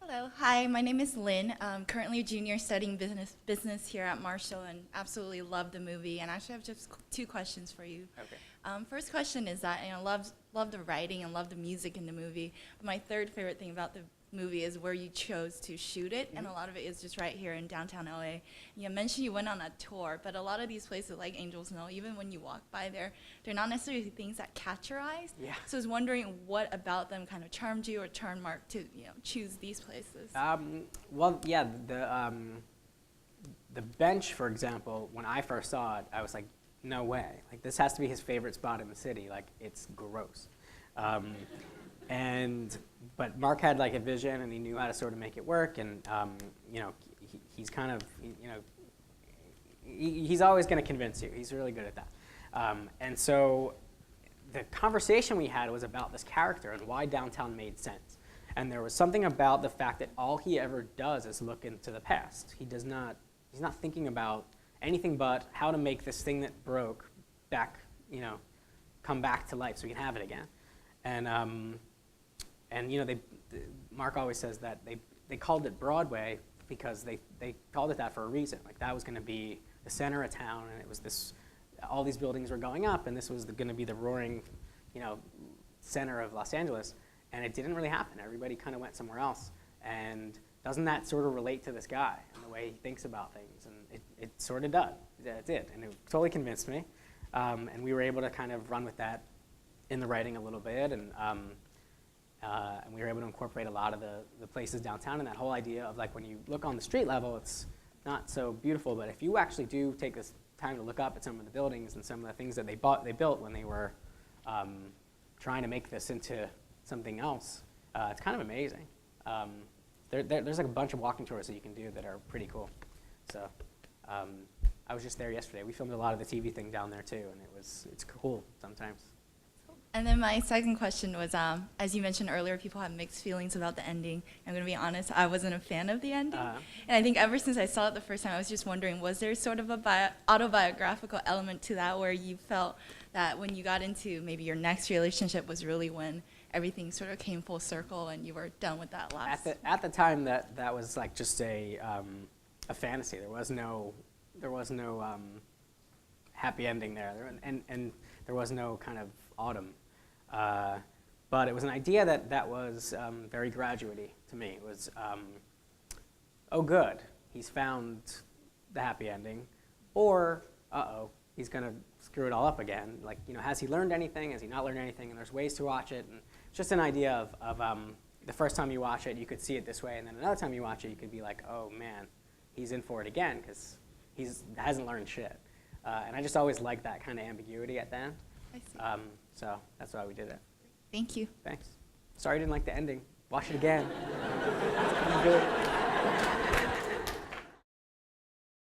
Hello, hi, my name is Lynn. I'm currently a junior studying business here at Marshall and absolutely love the movie. And actually, I have just two questions for you. Okay. First question is that love the writing and love the music in the movie. But my third favorite thing about the movie is where you chose to shoot it, and a lot of it is just right here in downtown LA. You mentioned you went on a tour, but a lot of these places like Angels Mill, even when you walk by there, they're not necessarily things that catch your eyes. Yeah. So I was wondering what about them kind of charmed you or turned Mark to choose these places. Well, yeah, the bench, for example, when I first saw it, I was like, no way. Like, this has to be his favorite spot in the city. Like, it's gross. But Mark had like a vision, and he knew how to sort of make it work. And he's kind of, he's always going to convince you. He's really good at that. And so the conversation we had was about this character and why downtown made sense. And there was something about the fact that all he ever does is look into the past. He's not thinking about anything but how to make this thing that broke back, come back to life so we can have it again. Mark always says that they called it Broadway because they called it that for a reason. Like, that was going to be the center of town, and it was this, all these buildings were going up, and this was going to be the roaring, center of Los Angeles. And it didn't really happen. Everybody kind of went somewhere else. And doesn't that sort of relate to this guy and the way he thinks about things? And it sort of does. It did. And it totally convinced me. And we were able to kind of run with that in the writing a little bit. And we were able to incorporate a lot of the places downtown, and that whole idea of, like, when you look on the street level, it's not so beautiful. But if you actually do take this time to look up at some of the buildings and some of the things that they built when they were trying to make this into something else, it's kind of amazing. There's like a bunch of walking tours that you can do that are pretty cool. So I was just there yesterday. We filmed a lot of the TV thing down there too, and it's cool sometimes. And then my second question was, as you mentioned earlier, people have mixed feelings about the ending. I'm going to be honest, I wasn't a fan of the ending. And I think ever since I saw it the first time, I was just wondering, was there sort of a autobiographical element to that where you felt that when you got into maybe your next relationship was really when everything sort of came full circle and you were done with that last? At the time, that was like just a fantasy. There was no happy ending there, and there was no kind of autumn. But it was an idea that was very graduate-y to me. It was, oh good, he's found the happy ending, or uh-oh, he's going to screw it all up again. Like, has he learned anything? Has he not learned anything? And there's ways to watch it. And it's just an idea of the first time you watch it, you could see it this way, and then another time you watch it, you could be like, oh man, he's in for it again because he hasn't learned shit. And I just always like that kind of ambiguity at the end. I see. So that's why we did it. Thank you. Thanks. Sorry you didn't like the ending. Watch it again. It's pretty good.